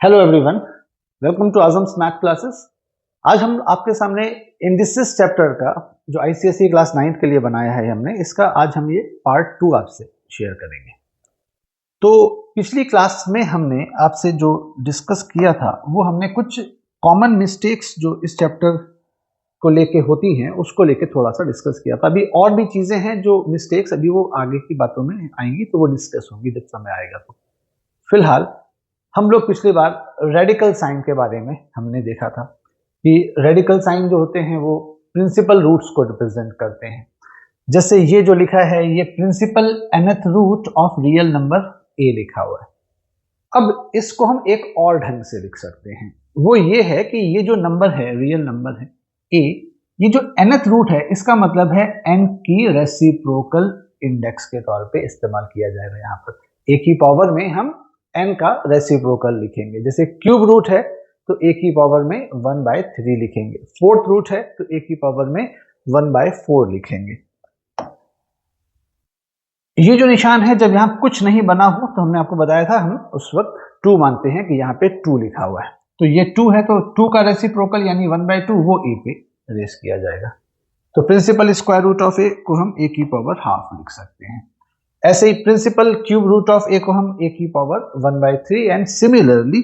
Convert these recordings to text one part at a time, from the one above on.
Hello everyone, welcome to Azam's math classes. आज हम आपके सामने इंडिसेस चैप्टर का जो आईसीएसई क्लास 9th के लिए बनाया है हमने, इसका आज हम ये पार्ट 2 आपसे शेयर करेंगे। तो पिछली क्लास में हमने आपसे जो डिस्कस किया था वो हमने कुछ कॉमन मिस्टेक्स जो इस चैप्टर को लेके होती हैं उसको लेके थोड़ा सा डिस्कस किया था। अभी और भी चीज़ें हैं जो मिस्टेक्स अभी वो आगे की बातों में आएंगी, तो वो डिस्कस होंगी जब समय आएगा। तो फिलहाल हम लोग पिछली बार रेडिकल साइन के बारे में हमने देखा था कि रेडिकल साइन जो होते हैं वो प्रिंसिपल रूट्स को रिप्रेजेंट करते हैं। जैसे ये जो लिखा है ये principal nth root of real number a लिखा हुआ है। अब इसको हम एक और ढंग से लिख सकते हैं, वो ये है कि ये जो नंबर है, रियल नंबर है a, ये जो nth रूट है इसका मतलब है n की रेसिप्रोकल इंडेक्स के तौर पे इस्तेमाल किया जाएगा। यहाँ पर a की पावर में हम n का रेसिप्रोकल लिखेंगे। जैसे क्यूब रूट है तो a की पावर में 1/3 लिखेंगे, फोर्थ रूट है तो a की पावर में 1/4 लिखेंगे। ये जो निशान है जब यहाँ कुछ नहीं बना हो तो हमने आपको बताया था हम उस वक्त 2 मानते हैं कि यहाँ पे 2 लिखा हुआ है, तो ये 2 है तो 2 का रेसिप्रोकल यानी 1/2 वो a पे रेस किया जाएगा। तो principal square root of a को हम a की पावर हाफ लिख सकते हैं। ऐसे ही principal cube root of a को हम a की power 1/3 and similarly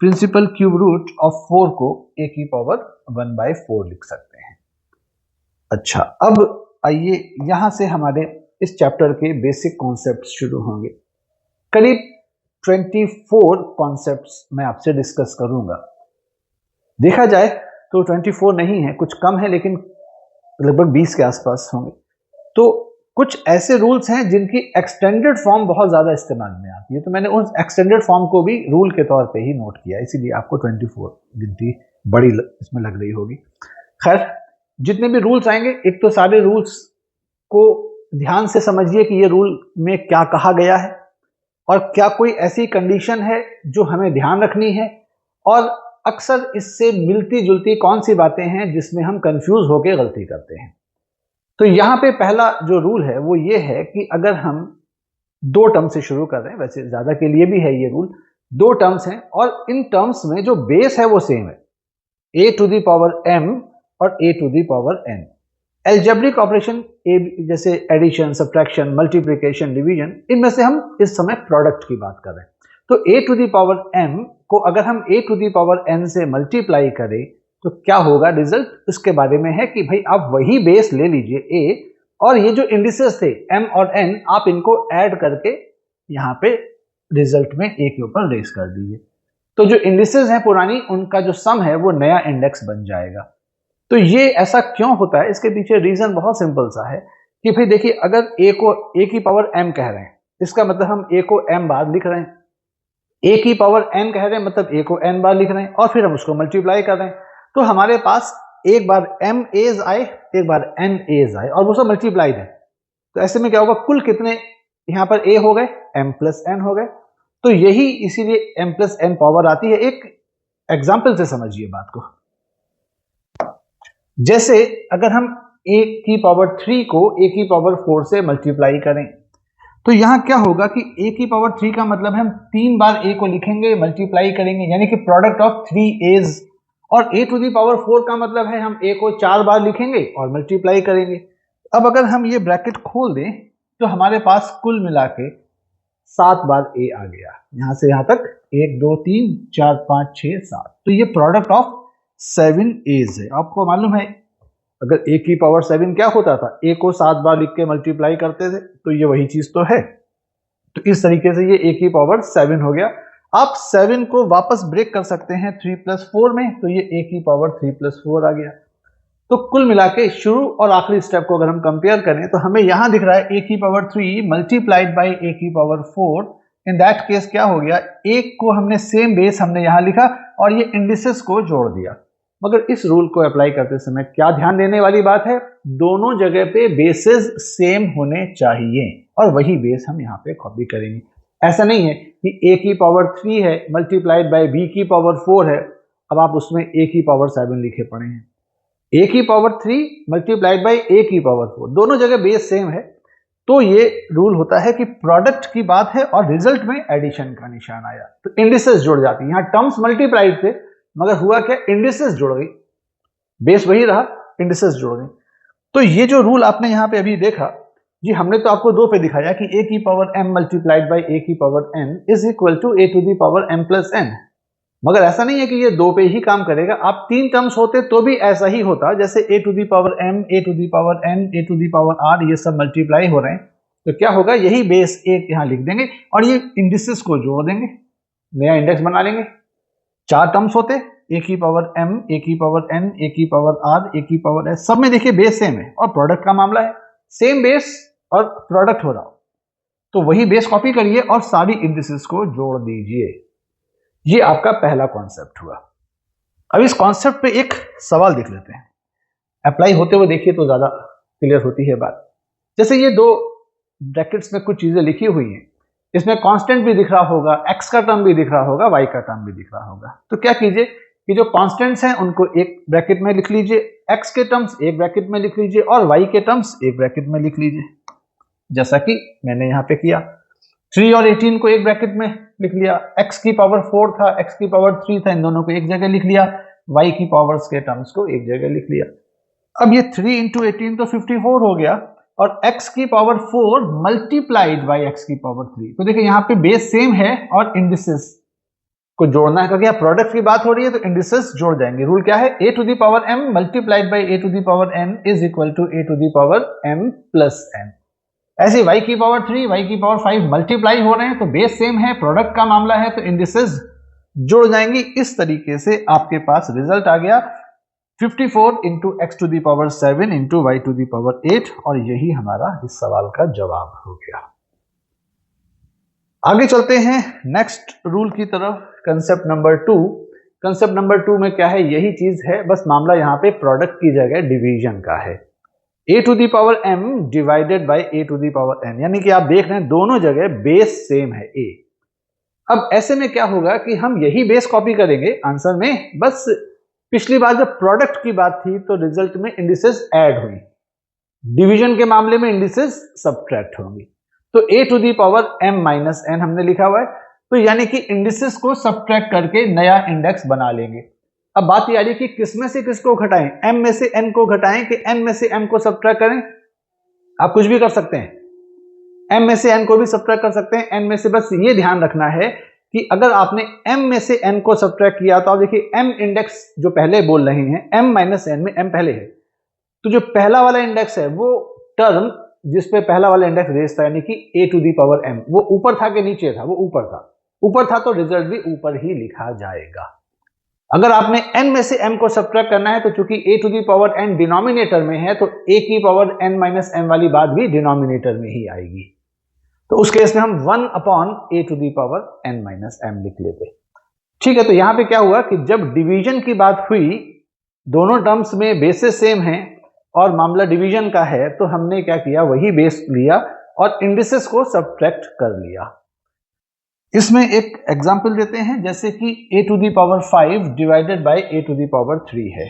principal cube root of 4 को a की पावर 1/4 लिख सकते हैं। अच्छा, अब आइए यहां से हमारे इस चैप्टर के बेसिक कॉन्सेप्ट्स शुरू होंगे। करीब 24 कॉन्सेप्ट्स मैं आपसे डिस्कस करूंगा। देखा जाए तो 24 नहीं है, कुछ कम है, लेकिन लगभग 20 के आसपास होंगे। तो कुछ ऐसे रूल्स हैं जिनकी एक्सटेंडेड फॉर्म बहुत ज़्यादा इस्तेमाल में आती है, तो मैंने उस एक्सटेंडेड फॉर्म को भी रूल के तौर पे ही नोट किया, इसीलिए आपको 24 गिनती बड़ी इसमें लग रही होगी। खैर, जितने भी रूल्स आएंगे, एक तो सारे रूल्स को ध्यान से समझिए कि ये रूल में क्या कहा गया है और क्या कोई ऐसी कंडीशन है जो हमें ध्यान रखनी है, और अक्सर इससे मिलती जुलती कौन सी बातें हैं जिसमें हम कंफ्यूज होकर गलती करते हैं। तो यहाँ पे पहला जो रूल है वो ये है कि अगर हम 2 टर्म से शुरू कर रहे हैं, वैसे ज़्यादा के लिए भी है ये रूल, 2 टर्म्स हैं और इन टर्म्स में जो बेस है वो सेम है, a to the power m और a to the power n। Algebraic operation जैसे एडिशन, सब्ट्रैक्शन, मल्टीप्लिकेशन, डिवीजन, इनमें से हम इस समय प्रोडक्ट की बात कर रहे हैं। तो a to the power m को अगर हम a to the power n से मल्टीप्लाई करें तो क्या होगा रिजल्ट, इसके बारे में है कि भाई आप वही बेस ले लीजिए a, और ये जो इंडिसेस थे m और n आप इनको ऐड करके यहाँ पे रिजल्ट में a के ऊपर रेस कर दीजिए। तो जो इंडिसेस हैं पुरानी, उनका जो सम है वो नया इंडेक्स बन जाएगा। तो ये ऐसा क्यों होता है, इसके पीछे रीजन बहुत सिंपल सा है कि भाई देखिए, अगर a को a की पावर m कह रहे हैं, इसका मतलब हम a को m बार लिख रहे हैं, a की पावर n कह रहे हैं मतलब a को n बार लिख रहे हैं, और फिर हम उसको मल्टीप्लाई कर रहे हैं। तो हमारे पास एक बार m एज आए, एक बार n एज आए, और वो सब मल्टीप्लाइड है। तो ऐसे में क्या होगा, कुल कितने यहाँ पर a हो गए, m प्लस n हो गए। तो यही इसीलिए m प्लस n पावर आती है। एक एग्जाम्पल से समझिए बात को। जैसे अगर हम a की पावर 3 को a की पावर 4 से मल्टीप्लाई करें तो यहां क्या होगा कि a की पावर 3 का मतलब हम 3 बार a को लिखेंगे, मल्टीप्लाई करेंगे, यानी कि प्रोडक्ट ऑफ 3 a's, और a टू दी पावर 4 का मतलब है हम a को 4 बार लिखेंगे और मल्टीप्लाई करेंगे। अब अगर हम ये ब्रैकेट खोल दें तो हमारे पास कुल मिला के 7 बार a आ गया, यहां से यहां तक 1 2 3 4 5 6 7। तो ये प्रोडक्ट ऑफ 7 a's है। आपको मालूम है अगर a की पावर 7 क्या होता था, a को 7 बार लिख के मल्टीप्लाई करते थे, तो ये वही चीज तो है। तो इस तरीके से ये a की पावर 7 हो गया। आप 7 को वापस ब्रेक कर सकते हैं 3 + 4 में, तो ये a की पावर 3 + 4 आ गया। तो कुल मिला के शुरू और आखिरी स्टेप को अगर हम कंपेयर करें तो हमें यहां दिख रहा है a की पावर 3 मल्टीप्लाइड बाई a की पावर 4। इन दैट केस क्या हो गया, एक को हमने सेम बेस हमने यहां लिखा और ये इंडिसेस को जोड़ दिया। मगर इस रूल को अप्लाई करते समय क्या ध्यान देने वाली बात है, दोनों जगह पे बेसेस सेम होने चाहिए और वही बेस हम यहाँ पे कॉपी करेंगे। ऐसा नहीं है कि a की पावर 3 है मल्टीप्लाइड बाय b की पावर 4 है, अब आप उसमें a की पावर 7 लिखे पड़े हैं। a की पावर 3 मल्टीप्लाइड बाय a की पावर 4, दोनों जगह बेस सेम है, तो ये रूल होता है कि प्रोडक्ट की बात है और रिजल्ट में एडिशन का निशान आया तो इंडिसेस जुड़ जाती है। यहाँ टर्म्स मल्टीप्लाइड थे मगर हुआ क्या, इंडिसेस जुड़ गई, बेस वही रहा, इंडिसेस जुड़ गई। तो ये जो रूल आपने यहाँ पे अभी देखा जी, हमने तो आपको 2 पे दिखाया कि a की power m multiplied by a की power n is equal to a to the power m plus n, मगर ऐसा नहीं है कि ये 2 पे ही काम करेगा। आप 3 टर्म्स होते तो भी ऐसा ही होता, जैसे a to the power m, a to the power n, a to the power r, ये सब मल्टीप्लाई हो रहे हैं तो क्या होगा, यही बेस 1 यहाँ लिख देंगे और ये इंडिसेस को जोड़ देंगे, नया इंडेक्स बना लेंगे। 4 टर्म्स होते, a की पावर m, a की पावर n, a की पावर r, a की पावर s, सब में देखिए बेस सेम है और प्रोडक्ट का मामला है, सेम बेस और प्रोडक्ट हो रहा हो तो वही बेस कॉपी करिए और सारी इंडिसेस को जोड़ दीजिए। ये आपका पहला कॉन्सेप्ट हुआ। अब इस कॉन्सेप्ट पे एक सवाल देख लेते हैं, अप्लाई होते हुए देखिए तो ज्यादा क्लियर होती है बात। जैसे ये 2 ब्रैकेट्स में कुछ चीजें लिखी हुई हैं, इसमें कांस्टेंट भी दिख रहा होगा, x का टर्म भी दिख रहा होगा, y का टर्म भी दिख रहा होगा। तो क्या कीजिए कि जो कांस्टेंट्स हैं उनको एक ब्रैकेट में लिख लीजिए, x के टर्म्स एक ब्रैकेट में लिख लीजिए और y के टर्म्स एक ब्रैकेट में लिख लीजिए, जैसा कि मैंने यहाँ पे किया। 3 और 18 को एक ब्रैकेट में लिख लिया, x की पावर 4 था, x की पावर 3 था, इन दोनों को एक जगह लिख लिया, y की पावर्स के टर्म्स को एक जगह लिख लिया। अब ये 3 इंटू 18 तो 54 हो गया और x की पावर 4 मल्टीप्लाइड बाई x की पावर 3। तो देखिए यहाँ पे बेस सेम है और इंडिसेस को जोड़ना है, क्योंकि यहाँ प्रोडक्ट की बात हो रही है तो इंडिसेस जोड़ जाएंगे। रूल क्या है, a to the power m multiplied by a to the power n is equal to a to the power m plus n। ऐसे y की पावर 3, y की पावर 5 मल्टीप्लाई हो रहे हैं तो बेस सेम है, प्रोडक्ट का मामला है तो इंडिसेस जुड़ जाएंगी। इस तरीके से आपके पास रिजल्ट आ गया 54 into x to the power 7 into y to the power 8 और यही हमारा इस सवाल का जवाब हो गया। आगे चलते हैं नेक्स्ट रूल की तरफ, कंसेप्ट नंबर 2। कंसेप्ट नंबर 2 में क्या है, यही चीज है, बस मामला यहां पे प्रोडक्ट की जगह डिवीजन का है। a to the power m divided by a to the power n, यानी कि आप देख रहे हैं दोनों जगह बेस सेम है a। अब ऐसे में क्या होगा कि हम यही बेस कॉपी करेंगे आंसर में, बस पिछली बार जब प्रोडक्ट की बात थी तो रिजल्ट में इंडिसेस ऐड हुई, डिवीजन के मामले में इंडिसेस सब्ट्रैक्ट होंगी। तो a to the power m minus n हमने लिखा हुआ है, तो यानी कि इंडिसेस को सब्ट्रैक्ट करके नया इंडेक्स बना लेंगे। अब बात ये आ रही कि किस में से किसको घटाएं, m में से n को घटाएं कि n में से m को सब्ट्रैक्ट करें। आप कुछ भी कर सकते हैं, m में से n को भी सब्ट्रैक्ट कर सकते हैं, n में से बस ये ध्यान रखना है कि अगर आपने m में से n को सब्ट्रैक्ट किया तो आप देखिए m इंडेक्स जो पहले बोल रहे हैं, m माइनस n में m पहले है, तो जो पहला वाला इंडेक्स है वो टर्म जिसपे पहला वाला इंडेक्स रेस था यानी कि a to the power m, वो ऊपर था कि नीचे था, वो ऊपर था, ऊपर था तो रिजल्ट भी ऊपर ही लिखा जाएगा। अगर आपने n में से m को सब्ट्रैक्ट करना है तो चूंकि a to the power n denominator में है तो a की पावर n माइनस m वाली बात भी डिनोमिनेटर में ही आएगी, तो उस केस में हम 1 upon a to the power n minus m लिख लेते। ठीक है, तो यहां पे क्या हुआ कि जब डिवीजन की बात हुई, दोनों टर्म्स में बेसेस सेम हैं और मामला डिवीजन का है, तो हमने क्या किया, वही बेस लिया और इंडिसेस को सब्ट्रैक्ट कर लिया। इसमें एक एग्जांपल देते हैं, जैसे कि a to the power 5 divided by a to the power 3 है।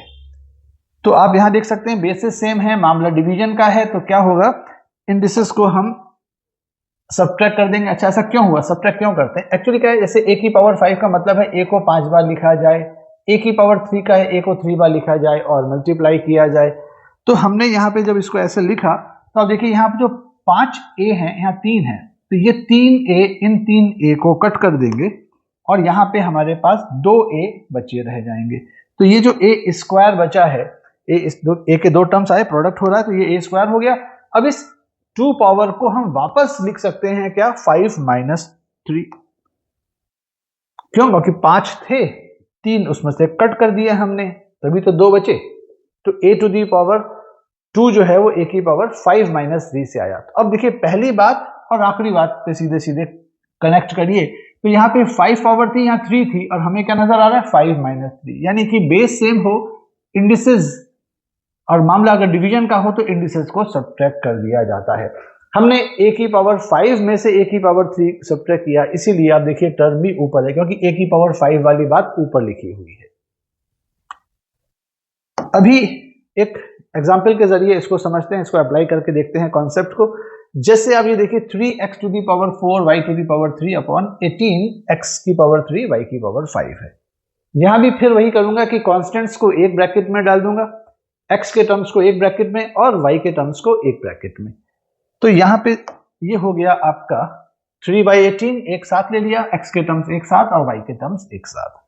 तो आप यहां देख सकते हैं बेसिस सेम है, मामला डिवीजन का है, तो क्या होगा, इंडिसेस को हम सब्ट्रैक्ट कर देंगे। अच्छा, ऐसा क्यों हुआ, सब्ट्रैक्ट क्यों करते हैं? एक्चुअली क्या है, जैसे a की पावर 5 का मतलब है a को 5 बार लिखा जाए, a की पावर 3 का है a को 3 बार लिखा जाए और मल्टीप्लाई किया जाए। तो हमने यहाँ पे जब इसको ऐसे लिखा तो आप देखिए यहाँ पे जो 5a है, यहाँ 3 है, तो ये 3a इन 3a को कट कर देंगे और यहाँ पे हमारे पास 2a बचे रह जाएंगे। तो ये जो a स्क्वायर बचा है, a के 2 टर्म्स आए, प्रोडक्ट हो रहा है, तो ये a स्क्वायर हो गया। अब इस 2 पावर को हम वापस लिख सकते हैं क्या, 5 माइनस 3। क्यों? क्योंकि 5 थे, 3 उसमें से कट कर दिया हमने, तभी तो 2 बचे। तो a टू दी पावर 2 जो है वो a की पावर 5 माइनस 3 से आया। तो अब देखिए पहली बात और आखिरी बात पे सीधे सीधे कनेक्ट करिए, तो यहाँ पे 5 पावर थी, यहाँ 3 थी और हमें क्या नजर आ रहा है, 5 माइनस 3, यानी कि बेस सेम हो, इंडिसेस और मामला अगर डिवीजन का हो तो इंडिसेस को सब्ट्रैक्ट कर दिया जाता है। हमने a की पावर 5 में से a की पावर 3 सब्ट्रैक्ट किया, इसीलिए आप देखिए टर्म भी ऊपर है, क्योंकि a की पावर 5 वाली बात ऊपर लिखी हुई है। अभी एक एग्जाम्पल के जरिए इसको समझते हैं, इसको अप्लाई करके देखते हैं कॉन्सेप्ट को। जैसे आप ये देखिए 3x to the power 4 y to the power 3 upon 18 x की पावर 3 y की पावर 5 है। यहां भी फिर वही करूंगा कि कांस्टेंट्स को एक ब्रैकेट में डाल दूंगा, x के टर्म्स को एक ब्रैकेट में और y के टर्म्स को एक ब्रैकेट में। तो यहां पे ये हो गया आपका 3/18 एक साथ ले लिया, x के टर्म्स एक साथ और y के टर्म्स एक साथ।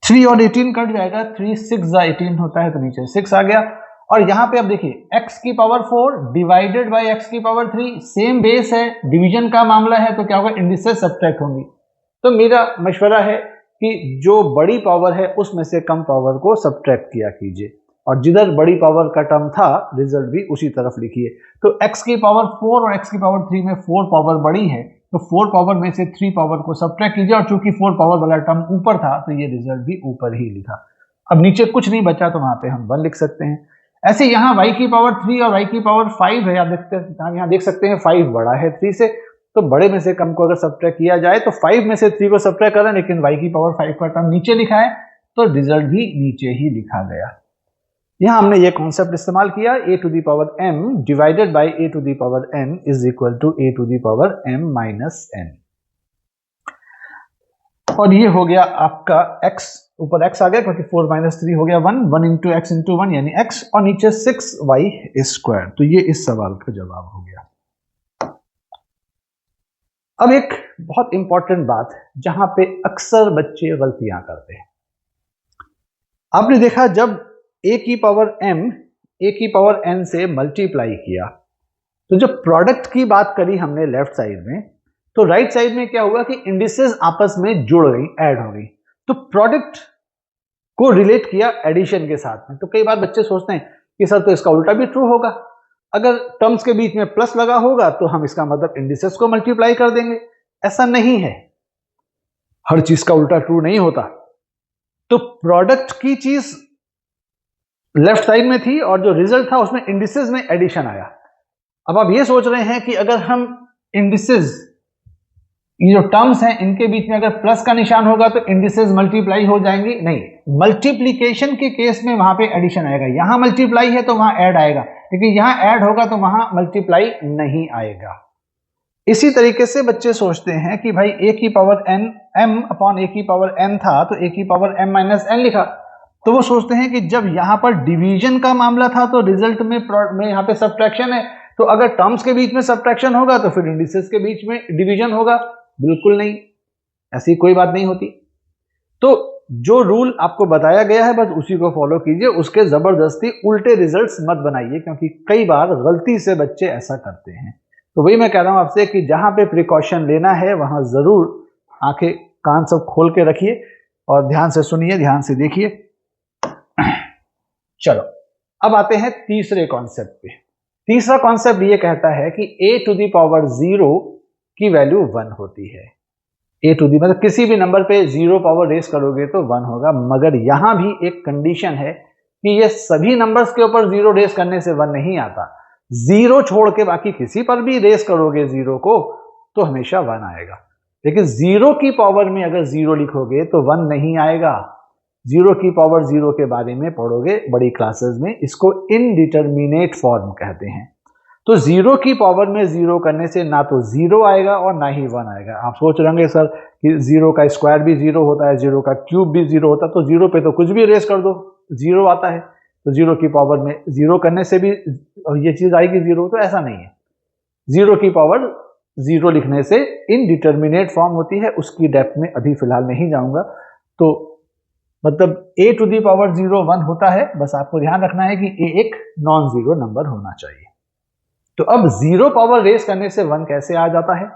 3 और 18 कट जाएगा, 3 6 18 होता है तो नीचे 6 आ गया। और यहां पे अब देखिए x की पावर 4 डिवाइडेड बाय x की पावर 3, सेम बेस है, डिवीजन का मामला है तो क्या होगा, इंडिसेस सब्ट्रैक्ट होंगी। तो मेरा मशवरा है कि जो बड़ी पावर है उसमें से कम पावर को सब्ट्रैक्ट किया कीजिए, और जिधर बड़ी पावर का टर्म था रिजल्ट भी उसी तरफ लिखिए। तो x की पावर 4 और x की पावर 3 में 4 पावर बड़ी है, तो 4 पावर में से 3 पावर को सब्ट्रैक्ट कीजिए, और चूंकि 4 पावर वाला टर्म ऊपर था तो ये रिजल्ट भी ऊपर ही लिखा। अब नीचे कुछ नहीं बचा तो वहां पे हम 1 लिख सकते हैं। ऐसे यहाँ y की पावर 3 और y की पावर 5 है, आप यहाँ देख सकते हैं 5 बड़ा है 3 से, तो बड़े में से कम को अगर सब्ट्रैक्ट किया जाए तो 5 में से 3 को सब्ट्रैक्ट करें, लेकिन y की पावर 5 का टर्म नीचे लिखा है तो रिजल्ट भी नीचे ही लिखा गया। यहां हमने ये कॉन्सेप्ट इस्तेमाल किया, a to the power m divided by a to the power n is equal to a to the power m minus n। और ये हो गया आपका x, ऊपर x आ गया क्योंकि 4 माइनस 3 हो गया 1, 1 इंटू एक्स इंटू 1 यानी x, और नीचे 6y स्क्वायर। तो ये इस सवाल का जवाब हो गया। अब एक बहुत इंपॉर्टेंट बात जहां पे अक्सर बच्चे गलतियां करते हैं, आपने देखा जब a की पावर m a की पावर n से मल्टीप्लाई किया तो जब प्रोडक्ट की बात करी हमने लेफ्ट साइड में, तो राइट साइड में क्या हुआ कि इंडिसेस आपस में जुड़ गई, ऐड हो गई, तो प्रोडक्ट को रिलेट किया एडिशन के साथ में। तो कई बार बच्चे सोचते हैं कि सर तो इसका उल्टा भी ट्रू होगा, अगर टर्म्स के बीच में प्लस लगा होगा तो हम इसका मतलब इंडिसेस को मल्टीप्लाई कर देंगे। ऐसा नहीं है, हर चीज का उल्टा ट्रू नहीं होता। तो प्रोडक्ट की चीज लेफ्ट साइड में थी और जो रिजल्ट था उसमें इंडिसेस में एडिशन आया। अब आप ये सोच रहे हैं कि अगर हम इंडिसेस, ये जो टर्म्स हैं इनके बीच में अगर प्लस का निशान होगा तो इंडिसेस मल्टीप्लाई हो जाएंगी, नहीं, मल्टीप्लीकेशन के केस में वहां पे एडिशन आएगा। यहां मल्टीप्लाई है तो वहां ऐड आएगा, लेकिन यहां ऐड होगा तो वहां मल्टीप्लाई नहीं आएगा। इसी तरीके से बच्चे सोचते हैं कि भाई a की power n m upon a की पावर n था तो a की पावर m माइनस n लिखा, तो वो सोचते हैं कि जब यहां पर डिवीजन का मामला था तो रिजल्ट में यहां पे सब्ट्रैक्शन है, तो अगर टर्म्स के बीच में सब्ट्रैक्शन होगा तो फिर इंडिसेस के बीच में डिवीजन होगा। बिल्कुल नहीं, ऐसी कोई बात नहीं होती। तो जो रूल आपको बताया गया है बस उसी को फॉलो कीजिए, उसके जबरदस्ती उल्टे रिजल्ट्स मत बनाइए, क्योंकि कई बार गलती से बच्चे ऐसा करते हैं। तो वही मैं कह रहा हूं आपसे कि जहां पे प्रिकॉशन लेना है वहां जरूर आंखें कान सब खोल के रखिए और ध्यान से सुनिए, ध्यान से देखिए। चलो अब आते हैं तीसरे कॉन्सेप्ट पे। तीसरा कॉन्सेप्ट ये कहता है कि a टू दी पावर 0 की वैल्यू 1 होती है। a टू दी मतलब किसी भी नंबर पे 0 पावर रेस करोगे तो 1 होगा, मगर यहां भी एक कंडीशन है कि ये सभी नंबर्स के ऊपर 0 रेस करने से 1 नहीं आता। 0 छोड़ के बाकी किसी पर भी रेस करोगे 0 को तो हमेशा 1 आएगा, लेकिन 0 की पावर में अगर 0 लिखोगे तो 1 नहीं आएगा। 0 की पावर 0 के बारे में पढ़ोगे बड़ी क्लासेस में, इसको इनडिटरमिनेट फॉर्म कहते हैं। तो 0 की पावर में 0 करने से ना तो 0 आएगा और ना ही 1 आएगा। आप सोच रहे होंगे सर कि 0 का स्क्वायर भी 0 होता है, 0 का क्यूब भी 0 होता है, तो 0 पे तो कुछ भी रेस कर दो 0 आता है, तो 0 की पावर में 0 करने से भी ये चीज आएगी 0, तो ऐसा नहीं है। 0 की पावर 0 लिखने से इनडिटरमिनेट फॉर्म होती है, उसकी डेप्थ में अभी फिलहाल नहीं जाऊंगा। तो मतलब a टू दी पावर 0 1 होता है, बस आपको ध्यान रखना है कि a एक नॉन जीरो नंबर होना चाहिए। तो अब 0 पावर रेस करने से 1 कैसे आ जाता है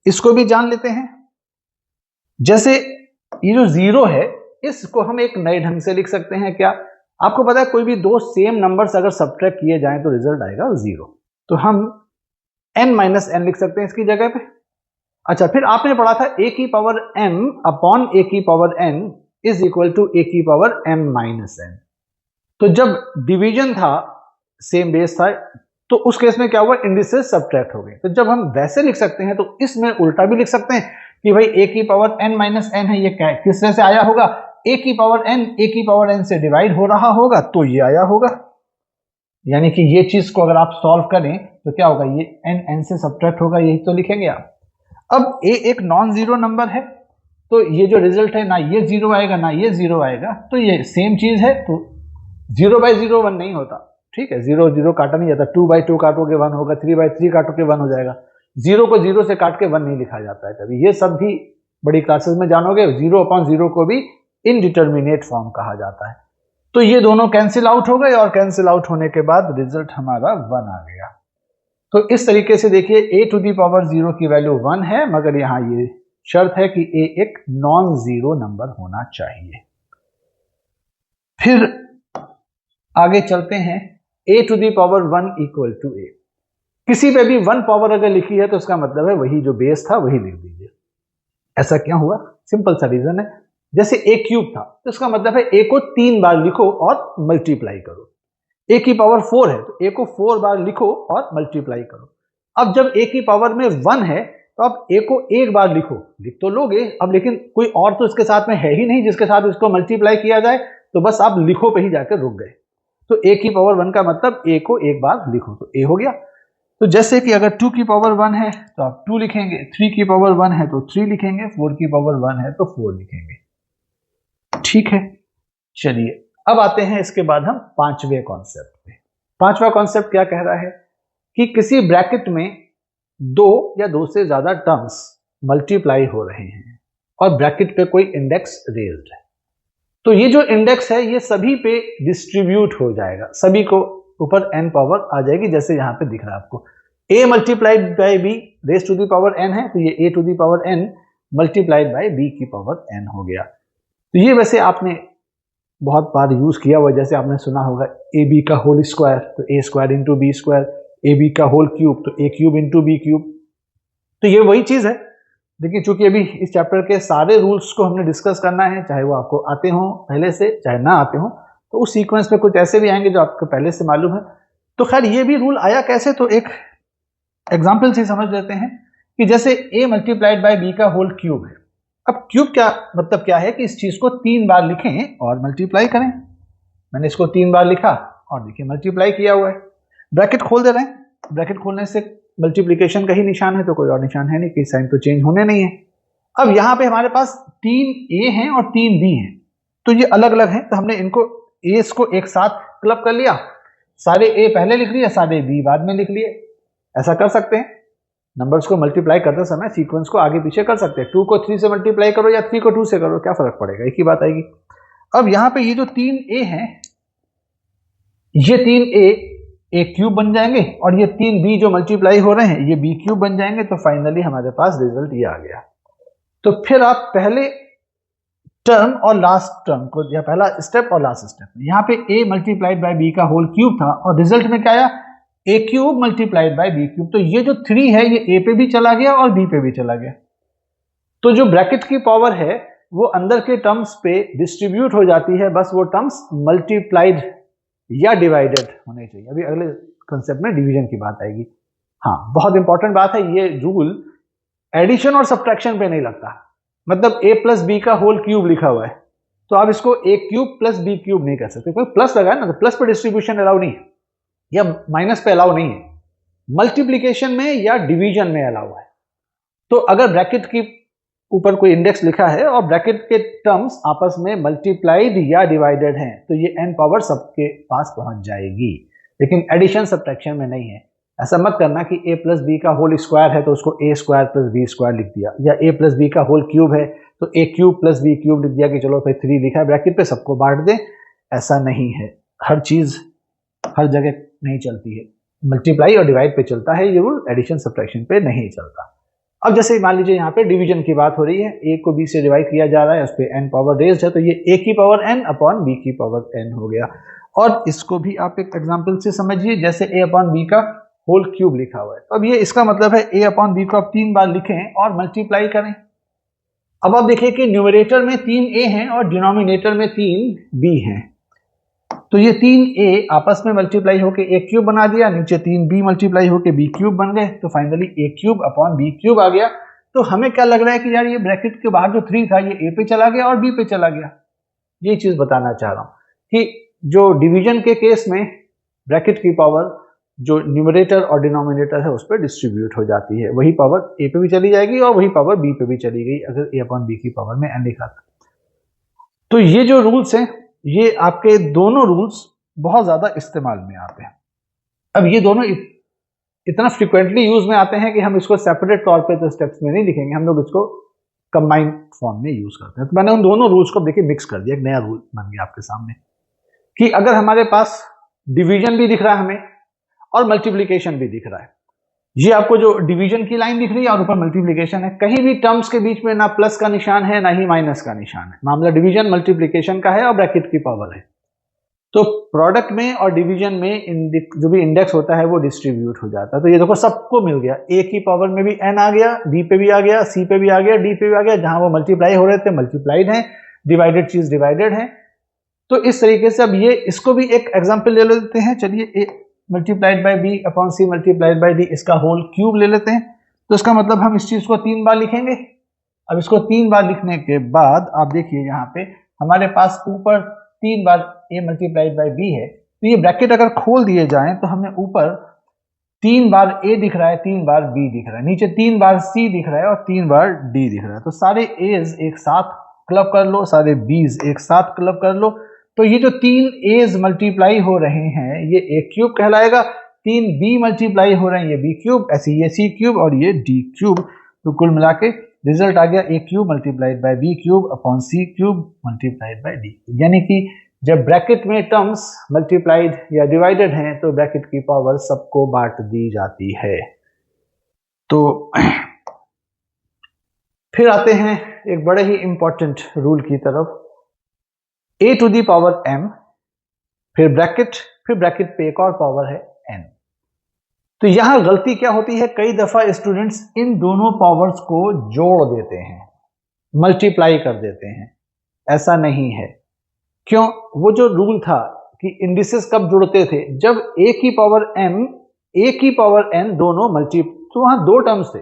इसको भी जान लेते हैं। जैसे ये जो 0 है इसको हम एक नए ढंग से लिख सकते हैं। क्या आपको पता है कोई भी दो सेम नंबर्स अगर सब्ट्रैक्ट किए जाएं तो रिजल्ट आएगा 0, तो हम n माइनस n लिख सकते हैं इसकी जगह पे। अच्छा, फिर आपने पढ़ा था a की पावर m अपॉन a की power n is equal to a की पावर m माइनस n। तो जब डिवीजन था, सेम बेस था, तो उस केस में क्या हुआ, इंडिसेस सब्ट्रैक्ट हो गए। तो जब हम वैसे लिख सकते हैं तो इसमें उल्टा भी लिख सकते हैं कि भाई a की पावर n माइनस n है, ये क्या किस तरह से आया होगा, a की पावर n से डिवाइड हो रहा होगा तो ये आया होगा। यानी कि ये चीज को अगर आप सॉल्व करें तो क्या होगा, ये n से सब्ट्रैक्ट होगा, यही तो लिखेंगे आप। अब a एक नॉन जीरो नंबर है, तो ये जो रिजल्ट है ना ये जीरो आएगा ना ये जीरो आएगा, तो ये सेम चीज है, तो 0/0 1 नहीं होता, ठीक है, 0 0 काटा नहीं जाता, 2/2 काटोगे 1 होगा, 3/3 काटोगे 1 हो जाएगा, 0 को 0 से काट के 1 नहीं लिखा जाता है कभी, ये सब भी बड़ी क्लासेस में जानोगे। 0/0 को भी इनडिटर्मिनेट फॉर्म कहा जाता है। तो ये दोनों कैंसिल आउट हो गए और कैंसिल आउट होने के बाद रिजल्ट हमारा 1 आ गया। तो इस तरीके से देखिए a⁻0 की वैल्यू 1 है, मगर यहां ये शर्त है कि a एक नॉन जीरो नंबर होना चाहिए। फिर आगे चलते हैं, a⁻1 इक्वल टू a। किसी पे भी 1 पावर अगर लिखी है तो उसका मतलब है वही जो बेस था वही लिख दीजिए। ऐसा क्यों हुआ, सिंपल सा रीजन है, जैसे a³ था तो इसका मतलब है a को 3 बार लिखो और मल्टीप्लाई करो। a⁻4 है तो a को 4 बार लिखो और मल्टीप्लाई करो। अब जब a⁻1 में 1 है तो अब a को एक बार लिखो, लिख तो लोगे अब, लेकिन कोई और तो इसके साथ में है ही नहीं जिसके साथ इसको मल्टीप्लाई किया जाए, तो बस आप लिखो पे ही जाकर रुक गए। तो a⁻1 का मतलब a को एक बार लिखो, तो a हो गया। तो जैसे कि अगर 2⁻1 है तो आप 2 लिखेंगे, 3⁻1 है तो 3 लिखेंगे, 4⁻1 है तो 4 लिखेंगे, ठीक है। चलिए अब आते हैं इसके बाद हम पांचवें कॉन्सेप्ट पे। पांचवा कॉन्सेप्ट क्या कह रहा है कि किसी ब्रैकेट में 2 या 2 से ज्यादा टर्म्स मल्टीप्लाई हो रहे हैं और ब्रैकेट पे कोई इंडेक्स रेज्ड है, तो ये जो इंडेक्स है ये सभी पे डिस्ट्रीब्यूट हो जाएगा, सभी को ऊपर n पावर आ जाएगी, जैसे यहां पे दिख रहा है आपको a multiplied by b raise to the power n है, तो ये a to the power n multiplied by b की पावर n हो गया। तो ये वैसे आपने बहुत बार यूज किया हुआ, जैसे आपने सुना होगा ab का होल स्क्वायर तो a स्क्वायर इंटू बी स्क्वायर, ab का होल क्यूब तो a³ इंटू बी क्यूब, तो ये वही चीज है। देखिए चूंकि अभी इस चैप्टर के सारे रूल्स को हमने डिस्कस करना है, चाहे वो आपको आते हो पहले से चाहे ना आते हो, तो उस सीक्वेंस में कुछ ऐसे भी आएंगे जो आपको पहले से मालूम है। तो खैर ये भी रूल आया कैसे, तो एक एग्जाम्पल से समझ लेते हैं कि जैसे a मल्टीप्लाइड बाय b का होल क्यूब है। अब क्यूब क्या मतलब क्या है कि इस चीज को 3 बार लिखें और मल्टीप्लाई करें। मैंने इसको 3 बार लिखा और देखिए मल्टीप्लाई किया हुआ है। ब्रैकेट खोल दे रहे हैं, ब्रैकेट खोलने से मल्टीप्लीकेशन का ही निशान है, तो कोई और निशान है नहीं, कि साइन तो चेंज होने नहीं है। अब यहाँ पे हमारे पास 3a हैं और 3b हैं, तो ये अलग अलग हैं, तो हमने इनको एस को एक साथ क्लब कर लिया, सारे a पहले लिख लिए सारे b बाद में लिख लिए। ऐसा कर सकते हैं, नंबर्स को मल्टीप्लाई करते समय सीक्वेंस को आगे पीछे कर सकते हैं, 2 को 3 से मल्टीप्लाई करो या 3 को 2 से करो, क्या फर्क पड़ेगा, एक ही बात आएगी। अब यहाँ पे ये जो 3a हैं, ये 3a a³ बन जाएंगे और ये 3b जो मल्टीप्लाई हो रहे हैं ये b³ बन जाएंगे, तो फाइनली हमारे पास रिजल्ट ये आ गया। तो फिर आप पहले टर्म और लास्ट टर्म को, या पहला स्टेप और लास्ट स्टेप, यहाँ पे a मल्टीप्लाइड बाय b का होल क्यूब था और रिजल्ट में क्या आया, a³ मल्टीप्लाइड बाय b³, तो ये जो 3 है ये a पे भी चला गया और b पे भी चला गया। तो जो ब्रैकेट की पावर है वो अंदर के टर्म्स पे डिस्ट्रीब्यूट हो जाती है, बस वो टर्म्स मल्टीप्लाइड या डिवाइडेड होने चाहिए। अभी अगले कंसेप्ट में डिवीजन की बात आएगी। हाँ, बहुत इंपॉर्टेंट बात है, ये रूल एडिशन और सब्ट्रैक्शन पे नहीं लगता। मतलब a प्लस बी का होल क्यूब लिखा हुआ है तो आप इसको a³ प्लस b³ नहीं कर सकते, कोई प्लस लगा है ना, तो प्लस पे डिस्ट्रीब्यूशन अलाउ नहीं है या माइनस पे अलाउ नहीं है, मल्टीप्लीकेशन में या डिवीजन में अलाउ है। तो अगर ब्रैकेट की ऊपर कोई इंडेक्स लिखा है और ब्रैकेट के टर्म्स आपस में मल्टीप्लाइड या डिवाइडेड हैं, तो ये n पावर सबके पास पहुंच जाएगी, लेकिन एडिशन सब्ट्रैक्शन में नहीं है। ऐसा मत करना कि a प्लस बी का होल स्क्वायर है तो उसको a square plus b square लिख दिया, या a प्लस बी का होल क्यूब है तो a³ प्लस b³ लिख दिया कि चलो फिर 3 लिखा है ब्रैकेट पे सबको बांट दें। ऐसा नहीं है, हर चीज हर जगह नहीं चलती है, मल्टीप्लाई और डिवाइड पे चलता है ये रूल, एडिशन सब्ट्रैक्शन पे नहीं चलता। अब जैसे मान लीजिए यहाँ पे डिवीजन की बात हो रही है, a को b से डिवाइड किया जा रहा है, उस पर n पावर रेज्ड है, तो ये a की पावर n अपॉन b की पावर n हो गया। और इसको भी आप एक एग्जांपल से समझिए, जैसे a अपॉन b का होल क्यूब लिखा हुआ है, तो अब ये इसका मतलब है a अपॉन b को आप 3 बार लिखें और मल्टीप्लाई करें। अब आप देखिए कि न्यूमरेटर में 3a हैं और डिनोमिनेटर में 3b हैं, तो ये 3a आपस में मल्टीप्लाई होके a³ बना दिया, नीचे 3b मल्टीप्लाई होके b³ बन गए, तो फाइनली a³ अपॉन b³ आ गया। तो हमें क्या लग रहा है कि यार ये ब्रैकेट के बाहर जो 3 था ये a पे चला गया और b पे चला गया। ये चीज बताना चाह रहा हूं कि जो डिवीजन के केस में ब्रैकेट की पावर जो न्यूमरेटर और डिनोमिनेटर है उस पर डिस्ट्रीब्यूट हो जाती है। वही पावर a पे भी चली जाएगी और वही पावर b पे भी चली गई अगर a अपॉन b की पावर में n लिखा था। तो ये जो रूल्स हैं ये आपके दोनों रूल्स बहुत ज्यादा इस्तेमाल में आते हैं। अब ये दोनों इतना फ्रिक्वेंटली यूज में आते हैं कि हम इसको सेपरेट तौर पे तो स्टेप्स में नहीं लिखेंगे, हम लोग इसको कंबाइंड फॉर्म में यूज करते हैं। तो मैंने उन दोनों रूल्स को देखिए मिक्स कर दिया, एक नया रूल बन गया आपके सामने कि अगर हमारे पास डिवीजन भी दिख रहा है हमें और मल्टीप्लिकेशन भी दिख रहा है, ये आपको जो डिवीजन की लाइन दिख रही है और ऊपर मल्टीप्लिकेशन है, कहीं भी टर्म्स के बीच में ना प्लस का निशान है ना ही माइनस का निशान है, मामला डिवीजन मल्टीप्लिकेशन का है और ब्रैकेट की पावर है। तो प्रोडक्ट में और डिवीजन में जो भी इंडेक्स होता है वो डिस्ट्रीब्यूट हो जाता है। तो ये देखो सबको मिल गया, a की पावर में भी n आ गया, b पे भी आ गया, c पे भी आ गया, d पे भी आ गया, जहां वो मल्टीप्लाई हो रहे थे मल्टीप्लाइड है, डिवाइडेड चीज डिवाइडेड है। तो इस तरीके से अब ये इसको भी एक एग्जांपल ले लेते हैं, चलिए a multiplied by b upon c multiplied by d, इसका होल क्यूब ले लेते हैं। तो इसका मतलब हम इस चीज को 3 बार लिखेंगे। अब इसको 3 बार लिखने के बाद आप देखिए यहाँ पे हमारे पास ऊपर 3 बार a मल्टीप्लाइड बाय b है, तो ये ब्रैकेट अगर खोल दिए जाएं तो हमें ऊपर 3 बार a दिख रहा है, 3 बार b दिख रहा है, नीचे 3 बार c दिख रहा है और 3 बार d दिख रहा है। तो सारे a's एक साथ क्लब कर लो, सारे b's एक साथ क्लब कर लो, तो ये जो 3 a's मल्टीप्लाई हो रहे हैं ये a क्यूब कहलाएगा, 3 b मल्टीप्लाई हो रहे हैं ये b क्यूब, ऐसे ये c क्यूब और ये d क्यूब। तो कुल मिला के रिजल्ट आ गया a cube multiplied by b cube upon c cube multiplied by d। यानी कि जब ब्रैकेट में टर्म्स मल्टीप्लाइड या डिवाइडेड हैं तो ब्रैकेट की पावर सबको बांट दी जाती है। तो फिर आते हैं एक बड़े ही इंपॉर्टेंट रूल की तरफ, a to the power m, फिर ब्रैकेट पे एक और पावर है n। तो यहां गलती क्या होती है, कई दफा स्टूडेंट्स इन दोनों पावर्स को जोड़ देते हैं, मल्टीप्लाई कर देते हैं। ऐसा नहीं है। क्यों? वो जो रूल था कि इंडिसेस कब जुड़ते थे, जब a की पावर m a की पावर n दोनों तो वहां दो टर्म्स थे,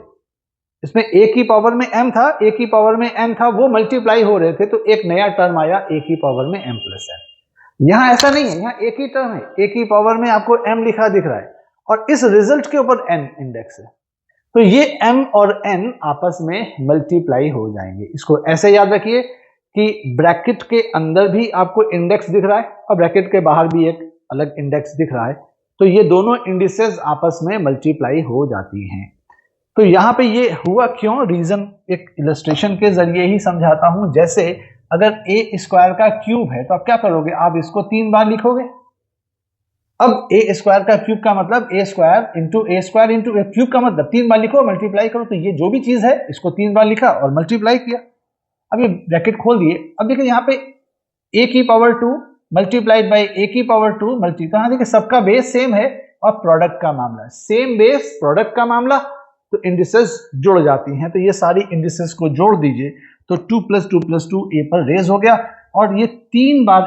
इसमें a की पावर में m था, a की पावर में n था, वो मल्टीप्लाई हो रहे थे, तो एक नया टर्म आया a की पावर में m प्लस n। यहां ऐसा नहीं है, यहां एक ही टर्म है, a की पावर में आपको m लिखा दिख रहा है और इस रिजल्ट के ऊपर n इंडेक्स है, तो ये m और n आपस में मल्टीप्लाई हो जाएंगे। इसको ऐसे याद रखिए कि ब्रैकेट के अंदर भी आपको इंडेक्स दिख रहा है और ब्रैकेट के बाहर भी एक अलग इंडेक्स दिख रहा है, तो ये दोनों इंडिसेस आपस में मल्टीप्लाई हो जाती हैं। तो यहाँ पे ये हुआ क्यों, रीजन एक इलस्ट्रेशन के जरिए ही समझाता हूं। जैसे अगर a स्क्वायर का क्यूब है तो आप क्या करोगे, आप इसको 3 बार लिखोगे। अब a स्क्वायर का क्यूब का मतलब a स्क्वायर इंटू क्यूब का मतलब 3 बार लिखो, मल्टीप्लाई करो। तो ये जो भी चीज है इसको 3 बार लिखा और मल्टीप्लाई किया। अब ये ब्रैकेट खोल दिए, अब देखिए यहाँ पे a की पावर 2 मल्टीप्लाइड बाय a की पावर 2 तो यहाँ देखिए सबका बेस सेम है और प्रोडक्ट का मामला है, सेम बेस प्रोडक्ट का मामला, तो इंडिसेस जुड़ जाती हैं। तो ये सारी इंडिसेस को जोड़ दीजिए तो 2 + 2 + 2 a पर रेज हो गया और ये 3 बार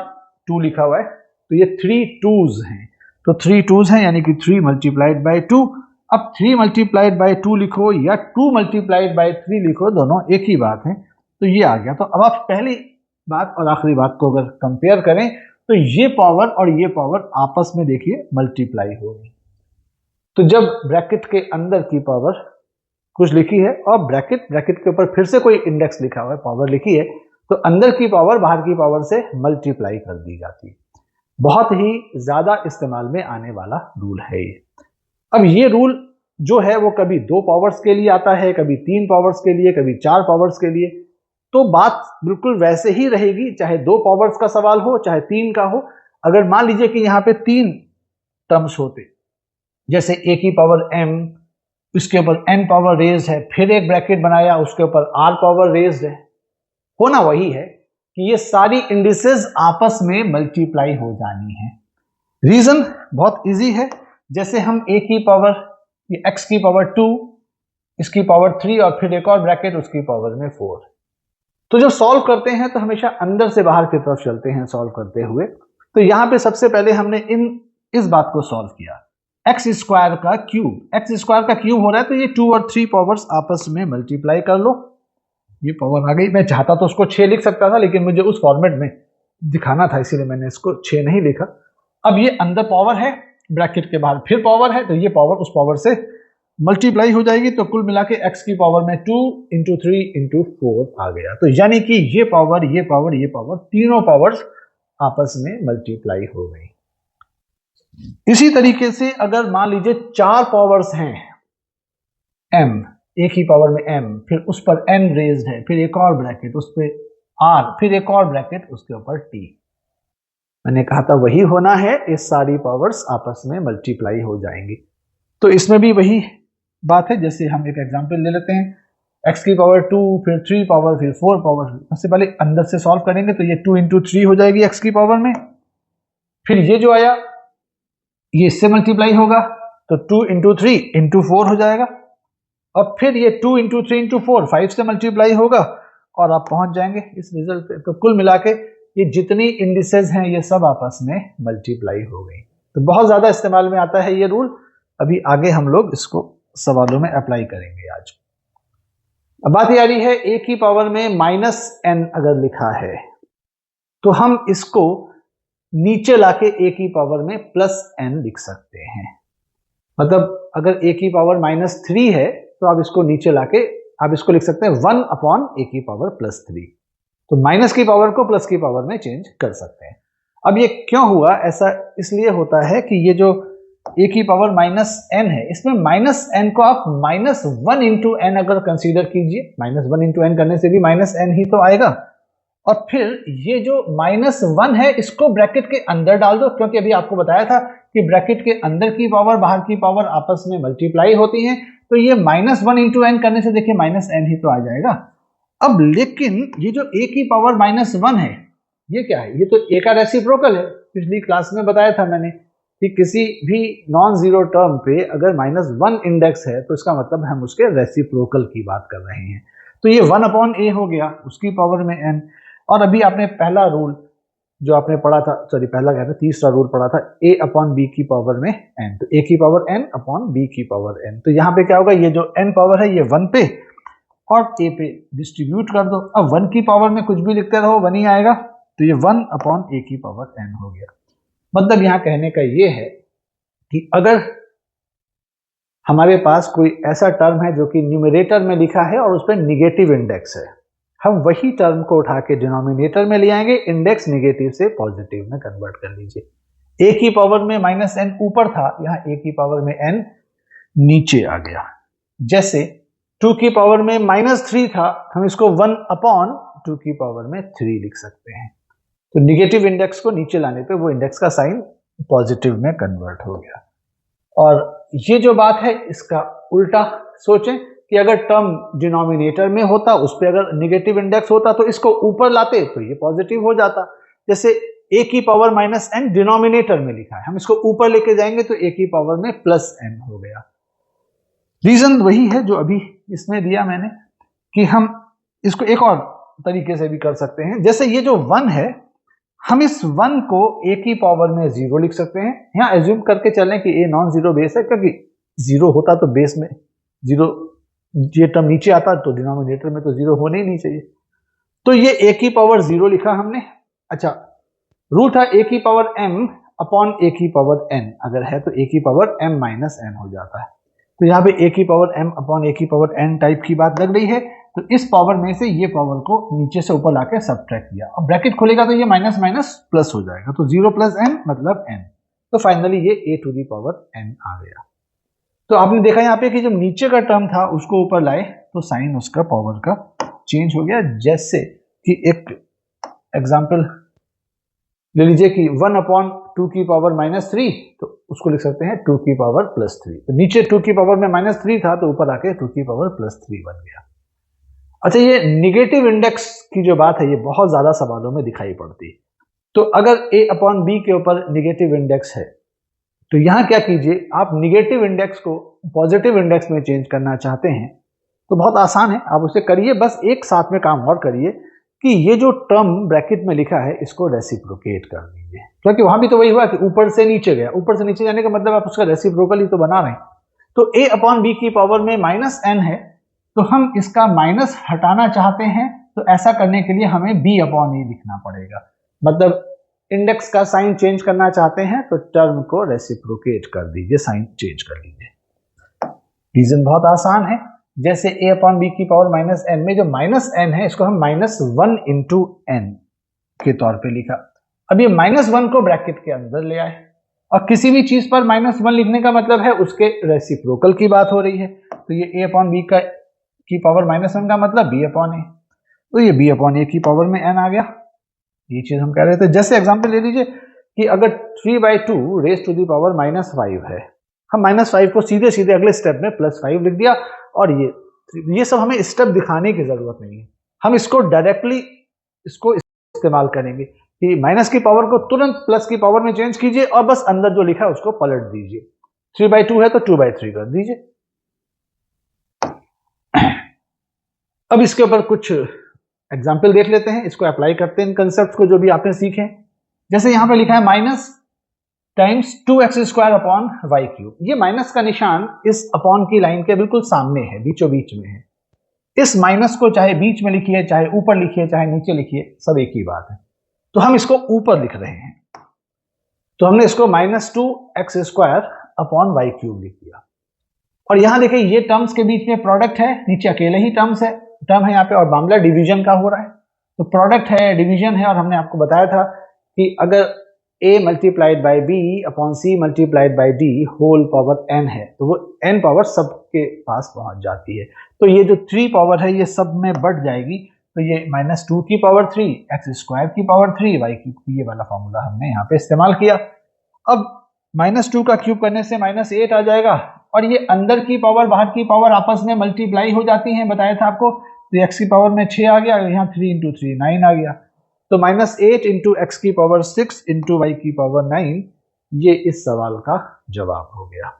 2 लिखा हुआ है, तो ये 3 2s हैं, तो 3 2s हैं यानी कि 3 मल्टीप्लाइड बाय 2। अब 3 मल्टीप्लाइड बाय 2 लिखो या 2 मल्टीप्लाइड बाय 3 लिखो, दोनों एक ही बात है, तो ये आ गया। तो अब आप पहली बात और आखिरी बात को अगर कंपेयर करें तो ये पावर और ये पावर आपस में देखिए मल्टीप्लाई होगी। तो जब ब्रैकेट के अंदर की पावर कुछ लिखी है और ब्रैकेट के ऊपर फिर से कोई इंडेक्स लिखा हुआ है, पावर लिखी है, तो अंदर की पावर बाहर की पावर से मल्टीप्लाई कर दी जाती है। बहुत ही ज्यादा इस्तेमाल में आने वाला रूल है ये। अब ये रूल जो है वो कभी 2 पावर्स के लिए आता है, कभी 3 पावर्स के लिए, कभी 4 पावर्स के लिए। तो बात बिल्कुल वैसे ही रहेगी, चाहे 2 पावर्स का सवाल हो चाहे 3 का हो। अगर मान लीजिए कि यहाँ पे 3 टर्म्स होते, जैसे a की पावर m, उसके ऊपर n पावर रेज्ड है, फिर एक ब्रैकेट बनाया उसके ऊपर r पावर रेज्ड है, होना वही है कि ये सारी इंडिसेस आपस में मल्टीप्लाई हो जानी है। रीजन बहुत इजी है, जैसे हम a की पावर x की पावर 2, इसकी पावर 3 और फिर एक और ब्रैकेट उसकी पावर में 4। तो जब सॉल्व करते हैं तो हमेशा अंदर से बाहर की तरफ चलते हैं सॉल्व करते हुए। तो यहां पे सबसे पहले हमने इस बात को सॉल्व किया, एक्स स्क्वायर का क्यूब हो रहा है, तो ये 2 और 3 पावर्स आपस में मल्टीप्लाई कर लो, ये पावर आ गई। मैं चाहता तो उसको 6 लिख सकता था, लेकिन मुझे उस फॉर्मेट में दिखाना था इसीलिए मैंने इसको 6 नहीं लिखा। अब ये अंदर पावर है ब्रैकेट के बाहर फिर पावर है, तो ये पावर उस पावर से मल्टीप्लाई हो जाएगी, तो कुल मिला के x की पावर में 2 इंटू 3 इंटू 4 आ गया। तो यानी कि ये पावर, ये पावर, ये पावर, तीनों पावर्स आपस में मल्टीप्लाई हो गई। इसी तरीके से अगर मान लीजिए 4 पावर्स हैं m, एक ही पावर में m, फिर उस पर n रेज्ड है, फिर एक और ब्रैकेट, उस पर r, फिर एक और ब्रैकेट, उसके ऊपर t। मैंने कहा था वही होना है, ये सारी पावर्स आपस में मल्टीप्लाई हो जाएंगी। तो इसमें भी वही बात है। जैसे हम एक एग्जांपल ले लेते हैं, x की पावर 2, फिर 3 पावर, फिर 4 पावर। सबसे पहले अंदर से सॉल्व करेंगे तो ये 2 इंटू 3 हो जाएगी x की पावर में, फिर ये जो आया ये इससे मल्टीप्लाई होगा, तो 2 इंटू 3 इंटू 4 हो जाएगा, और फिर ये 2 इंटू 3 इंटू 4 5 से मल्टीप्लाई होगा, और आप पहुंच जाएंगे इस रिजल्ट पे। तो कुल मिला के ये जितनी इंडिसेस हैं ये सब आपस में मल्टीप्लाई हो गई। तो बहुत ज्यादा इस्तेमाल में आता है ये रूल। अभी आगे हम लोग इसको सवालों में अप्लाई करेंगे आज। अब बात ये आ रही है, a की पावर में -n अगर लिखा है तो हम इसको नीचे लाके a की पावर में +n लिख सकते हैं। मतलब अगर a की पावर -3 है तो आप इसको नीचे लाके आप इसको लिख सकते हैं 1 अपॉन a की पावर +3। तो माइनस की पावर को प्लस की पावर में चेंज कर सकते हैं। अब ये क्यों हुआ? ऐसा इसलिए होता है कि ये जो a की पावर -n है, इसमें -n को आप -1 इंटू n अगर कंसीडर कीजिए, -1 इंटू n करने से भी -n ही तो आएगा। और फिर ये जो -1 है इसको ब्रैकेट के अंदर डाल दो, क्योंकि अभी आपको बताया था कि ब्रैकेट के अंदर की पावर बाहर की पावर आपस में मल्टीप्लाई होती हैं। तो ये -1 इंटू n करने से देखिए -n ही तो आ जाएगा। अब लेकिन ये जो a की पावर -1 है, ये क्या है? ये तो a का रेसिप्रोकल है। पिछली क्लास में बताया था मैंने कि किसी भी नॉन जीरो टर्म पे अगर -1 इंडेक्स है तो इसका मतलब हम उसके रेसिप्रोकल की बात कर रहे हैं। तो ये 1 अपॉन a हो गया, उसकी पावर में n। और अभी आपने पहला रूल जो आपने पढ़ा था, सॉरी पहला क्या था, तीसरा रूल पढ़ा था, a अपॉन b की पावर में n। तो a की पावर n अपॉन b की पावर n। तो यहाँ पे क्या होगा, ये जो n पावर है ये 1 पे और a पे डिस्ट्रीब्यूट कर दो। अब 1 की पावर में कुछ भी लिखते रहो 1 ही आएगा, तो ये 1 अपॉन a की पावर n हो गया। मतलब यहाँ कहने का ये है कि अगर हमारे पास कोई ऐसा टर्म है जो कि न्यूमरेटर में लिखा है और उस पर निगेटिव इंडेक्स है, हम वही टर्म को उठा के डिनोमिनेटर में ले आएंगे, इंडेक्स निगेटिव से पॉजिटिव में कन्वर्ट कर लीजिए। a की पावर में -n ऊपर था, यहाँ a की पावर में n नीचे आ गया। जैसे 2 की पावर में -3 था, हम इसको 1 अपॉन 2 की पावर में 3 लिख सकते हैं। तो निगेटिव इंडेक्स को नीचे लाने पे वो इंडेक्स का साइन पॉजिटिव में कन्वर्ट हो गया। और ये जो बात है इसका उल्टा सोचें कि अगर टर्म डिनोमिनेटर में होता, उस पर अगर निगेटिव इंडेक्स होता तो इसको ऊपर लाते तो ये पॉजिटिव हो जाता। जैसे a की पावर -n डिनोमिनेटर में लिखा है, हम इसको ऊपर लेके जाएंगे तो a की पावर में +n हो गया। रीजन वही है जो अभी इसमें दिया मैंने कि हम इसको एक और तरीके से भी कर सकते हैं। जैसे ये जो 1 है, हम इस 1 को a की पावर में 0 लिख सकते हैं। यहाँ एज्यूम करके चलें कि a नॉन जीरो बेस है, क्योंकि 0 होता तो बेस में 0, ये टर्म नीचे आता तो डिनोमिनेटर में तो 0 होने ही नहीं चाहिए। तो ये a की पावर 0 लिखा हमने। अच्छा, रूल था a की पावर m अपॉन a की पावर n, अगर है तो a की पावर m माइनस n हो जाता है। तो यहाँ पे a की पावर m अपॉन a की पावर n टाइप की बात लग रही है। तो इस पावर में से ये पावर को नीचे से ऊपर लाके सब्ट्रैक्ट किया। अब ब्रैकेट खुलेगा तो ये माइनस माइनस प्लस हो जाएगा, तो 0 + n मतलब n। तो फाइनली ये a to the power n आ गया। तो आपने देखा यहाँ पे कि जब नीचे का टर्म था उसको ऊपर लाए तो साइन उसका पावर का चेंज हो गया। जैसे कि एक एग्जाम्पल ले लीजिए कि 1 अपॉन 2 की पावर -3, तो उसको लिख सकते हैं 2 की पावर +3। तो नीचे 2 की पावर में -3 था तो ऊपर आके 2 की पावर +3 बन गया। अच्छा, ये निगेटिव इंडेक्स की जो बात है ये बहुत ज्यादा सवालों में दिखाई पड़ती है। तो अगर a अपॉन b के ऊपर निगेटिव इंडेक्स है तो यहां क्या कीजिए, आप निगेटिव इंडेक्स को पॉजिटिव इंडेक्स में चेंज करना चाहते हैं तो बहुत आसान है, आप उसे करिए। बस एक साथ में काम और करिए कि ये जो टर्म ब्रैकेट में लिखा है इसको रेसिप्रोकेट कर दीजिए, क्योंकि वहां भी तो वही हुआ कि ऊपर से नीचे गया। ऊपर से नीचे जाने का मतलब आप उसका रेसिप्रोकल ही तो बना रहे हैं। तो a अपॉन b की पावर में -n है, तो हम इसका माइनस हटाना चाहते हैं, तो ऐसा करने के लिए हमें b अपॉन e लिखना पड़ेगा। मतलब इंडेक्स का साइन चेंज करना चाहते हैं तो टर्म को रेसिप्रोकेट कर दीजिए, साइन चेंज कर लीजिए। रीजन बहुत आसान है, जैसे a अपॉन बी की पावर माइनस एन में जो माइनस एन है इसको हम माइनस वन इंटू एन के तौर पे लिखा। अब ये माइनस वन को ब्रैकेट के अंदर ले आए, और किसी भी चीज पर माइनस वन लिखने का मतलब है उसके रेसिप्रोकल की बात हो रही है। तो ये a अपॉन बी की पावर माइनस वन का मतलब b अपॉन ए, तो ये b अपॉन ए की पावर में n आ गया। ये चीज हम कह रहे थे। जैसे एग्जांपल ले लीजिए कि अगर 3/2 रेज टू दी पावर -5 है, हम -5 को सीधे सीधे अगले स्टेप में +5 लिख दिया, और ये सब हमें स्टेप दिखाने की जरूरत नहीं है, हम इसको डायरेक्टली इसको इस्तेमाल करेंगे कि माइनस की पावर को तुरंत प्लस की पावर में चेंज कीजिए और बस अंदर जो लिखा है उसको पलट दीजिए। 3/2 है तो 2/3 कर दीजिए। अब इसके ऊपर कुछ एग्जाम्पल देख लेते हैं, इसको अप्लाई करते हैं इन कंसेप्ट को जो भी आपने सीखे। जैसे यहां पे लिखा है minus times 2x² upon y cube. ये माइनस का निशान इस अपॉन की लाइन के बिल्कुल सामने है, बीचों बीच में है। इस माइनस को चाहे बीच में लिखिए, चाहे ऊपर लिखिए, चाहे नीचे लिखिए, सब एक ही बात है। तो हम इसको ऊपर लिख रहे हैं, तो हमने इसको -2x² अपॉन वाई क्यूब लिख दिया। और यहां देखिए ये टर्म्स के बीच में प्रोडक्ट है, नीचे अकेले ही टर्म है यहाँ पे, और मामला डिवीजन का हो रहा है। तो प्रोडक्ट है, डिवीजन है, और हमने आपको बताया था कि अगर a multiplied by b upon c multiplied by d whole power n है तो वो n पावर सबके पास पहुंच जाती है। तो ये जो 3 पावर है ये सब में बढ़ जाएगी, तो ये -2 की पावर 3, x² की पावर 3, y की, ये वाला फॉर्मूला हमने यहाँ पे इस्तेमाल किया। अब -2 का क्यूब करने से -8 आ जाएगा, और ये अंदर की पावर बाहर की पावर आपस में मल्टीप्लाई हो जाती हैं, बताया था आपको। तो x की पावर में 6 आ गया, यहाँ 3 × 3 9 आ गया। तो -8 इंटू x की पावर 6 इंटू y की पावर 9, ये इस सवाल का जवाब हो गया।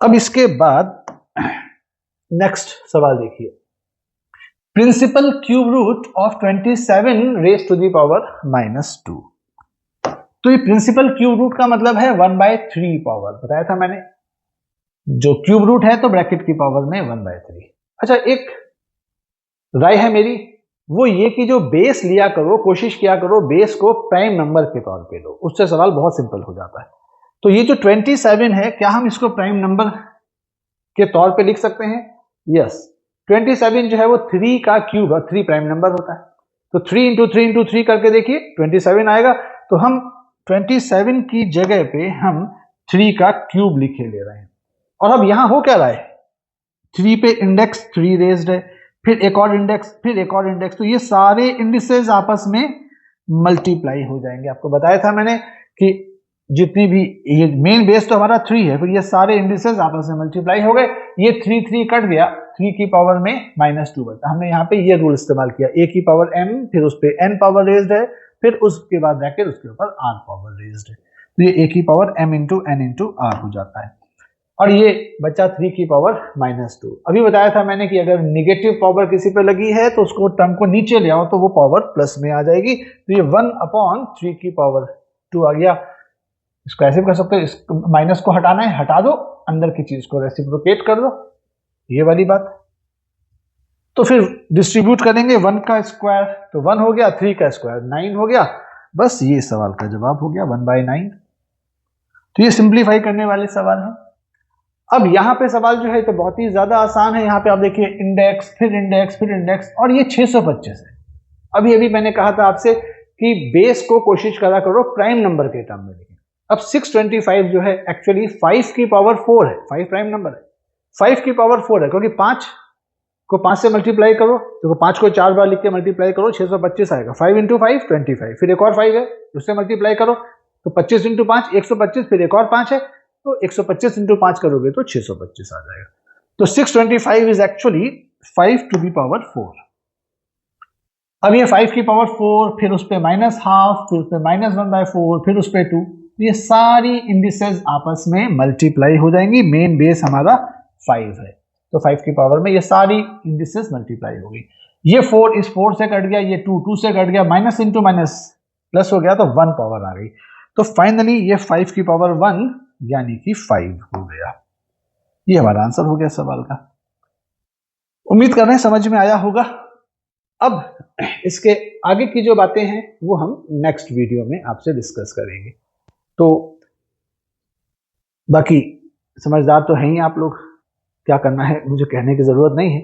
अब इसके बाद नेक्स्ट सवाल देखिए, principal cube root of 27 raise to the power -2। तो ये प्रिंसिपल क्यूब रूट का मतलब है 1/3 पावर, बताया था मैंने। जो क्यूब रूट है तो ब्रैकेट की पावर में 1/3। अच्छा, एक राय है मेरी, वो ये कि जो बेस लिया करो, कोशिश किया करो बेस को प्राइम नंबर के तौर पे लो, उससे सवाल बहुत सिंपल हो जाता है। तो ये जो 27 है, क्या हम इसको प्राइम नंबर के तौर पे लिख सकते हैं? यस, 27 जो है वो 3 का क्यूब है, 3 प्राइम नंबर होता है। तो 3 × 3 × 3 करके देखिए 27 आएगा। तो हम 27 की जगह पे हम 3 का क्यूब लिखे ले रहे हैं। और अब यहां हो क्या रहा है, 3 पे इंडेक्स 3 रेज्ड है, फिर एक और इंडेक्स, फिर एक और इंडेक्स, तो ये सारे इंडिसेस आपस में मल्टीप्लाई हो जाएंगे। आपको बताया था मैंने कि जितनी भी, ये मेन बेस तो हमारा 3 है, फिर ये सारे इंडिसेस आपस में मल्टीप्लाई हो गए, ये 3 कट गया, 3 की पावर में -2 बचा। हमने यहाँ पे ये रूल इस्तेमाल किया, a की पावर m, फिर उस पे n पावर रेज्ड है, फिर उसके बाद ब्रैकेट, उसके ऊपर r पावर रेज्ड है, तो ये a की power m into n into r हो जाता है। और ये बचा 3 की पावर -2। अभी बताया था मैंने कि अगर निगेटिव पावर किसी पे लगी है तो उसको टर्म को नीचे ले आओ तो वो पावर प्लस में आ जाएगी। तो ये 1/3 की पावर 2 आ गया। इसको ऐसे भी कर सकते हो, इस माइनस को हटाना है हटा दो, अंदर की चीज को रेसिप्रोकेट कर दो, ये वाली बात। तो फिर डिस्ट्रीब्यूट करेंगे 1 का स्क्वायर, तो 1 हो गया, 3 का स्क्वायर 9 हो गया। बस ये सवाल का जवाब हो गया 1/9। तो ये सिंप्लीफाई करने वाले सवाल है। अब यहाँ पे सवाल जो है तो बहुत ही ज्यादा आसान है। यहाँ पे आप देखिए इंडेक्स, फिर इंडेक्स, फिर इंडेक्स, और ये 625 है। अभी अभी मैंने कहा था आपसे कि बेस को कोशिश करा करो प्राइम नंबर के टर्म में लिखें। अब 625 जो है एक्चुअली 5 की पावर 4 है, 5 प्राइम नंबर है, 5 की पावर 4 है, क्योंकि 5 को 5 से मल्टीप्लाई करो, तो 5 को 4 बार लिख के मल्टीप्लाई करो, 625 आएगा। 5 × 5 25, फिर एक और 5 है उससे मल्टीप्लाई करो, तो 25 × 5 125, फिर एक और 5 है, तो 125 × 5 करोगे तो 625 आ जाएगा। तो 625 is actually 5 to the power 4। अब ये 5 की पावर 4, फिर उस पे -½ फिर उस पे -1/4, फिर उस पे 2, ये सारी इंडिसेस आपस में मल्टीप्लाई हो जाएंगी। मेन बेस हमारा 5 है, तो 5 की पावर में ये सारी इंडिसेस मल्टीप्लाई हो गई। ये 4 इस 4 से कट गया, ये 2 से कट गया, माइनस इंटू माइनस प्लस हो गया, तो 1 पावर आ गई। तो फाइनली ये 5 की पावर 1 यानी कि 5 हो गया। ये हमारा आंसर हो गया सवाल का। उम्मीद कर रहे हैं समझ में आया होगा। अब इसके आगे की जो बातें हैं वो हम नेक्स्ट वीडियो में आपसे डिस्कस करेंगे। तो बाकी समझदार तो हैं ही आप लोग, क्या करना है मुझे कहने की ज़रूरत नहीं है।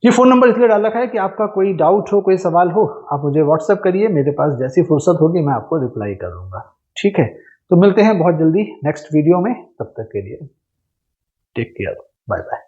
ये फ़ोन नंबर इसलिए डाल रखा है कि आपका कोई डाउट हो, कोई सवाल हो, आप मुझे व्हाट्सएप करिए, मेरे पास जैसी फुर्सत होगी मैं आपको रिप्लाई करूँगा। ठीक है, तो मिलते हैं बहुत जल्दी नेक्स्ट वीडियो में, तब तक के लिए टेक केयर, बाय बाय।